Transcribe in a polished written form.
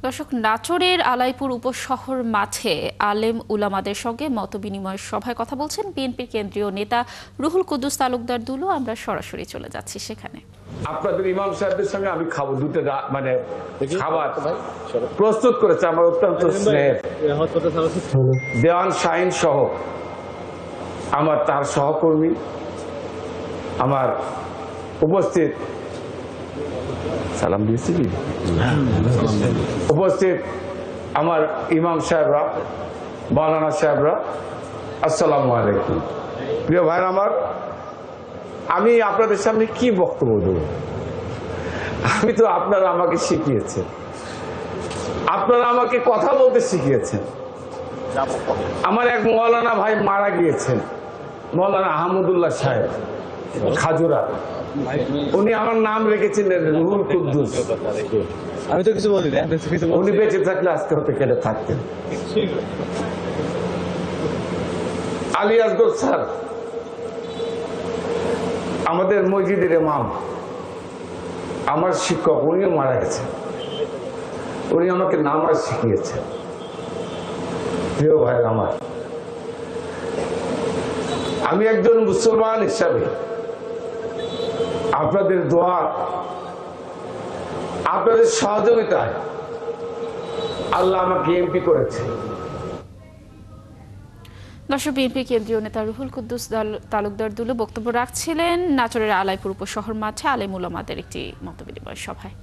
দর্শক, নাটোরের আলাইপুর উপশহর মাঠে আলেম উলামাদের সঙ্গে মতবিনিময় সভায় কথা বলছেন বিএনপির কেন্দ্রীয় নেতা রুহুল কুদ্দুস তালুকদার দুলু। আমরা সরাসরি চলে যাচ্ছি সেখানে। আপনাদের ইমাম সাহেবদের সঙ্গে আমি খাবো দুটো মানে খাবার প্রস্তুত করেছে আমার অত্যন্ত স্নেহের দেওয়ান শাহিন সহ আমার তার সহকর্মী, আমার উপস্থিত সালাম দিয়েছি কি উপস্থিত আমার ইমাম সাহেবরা, মাওলানা সাহেবরা, আসসালামু আলাইকুম। প্রিয় ভাই আমার, আমি আপনাদের সামনে কি বক্তব্য দেব? আমি তো আপনারা আমাকে শিখিয়েছেন, আপনারা আমাকে কথা বলতে শিখিয়েছেন। আমার এক মৌলানা ভাই মারা গিয়েছেন, মৌলানা আহমদুল্লাহ সাহেব খাজুরা, উনি আমার নাম রেখেছিলেন রুহুল কুদ্দুস। আমি তো কিছু বলি না, উনি বেঁচে থাকলে আজকে হতে কেটে থাকতেন। আলী আসগর স্যার আমাদের মসজিদের ইমাম, আমার শিক্ষক, উনিও মারা গেছেন। উনি আমাকে নামাজ শিখিয়েছেন। প্রিয় ভাই আমার, আমি একজন মুসলমান হিসাবে আপনাদের দোয়া, আপনাদের সহযোগিতায় আল্লাহ আমাকে এমপি করেছে। দর্শক, বিএনপি কেন্দ্রীয় নেতা রুহুল কুদ্দুস তালুকদার দুলু বক্তব্য রাখছিলেন নাটোরের আলাইপুর উপশহর মাঠে আলেম উলামাদের একটি মতবিনিময় সভায়।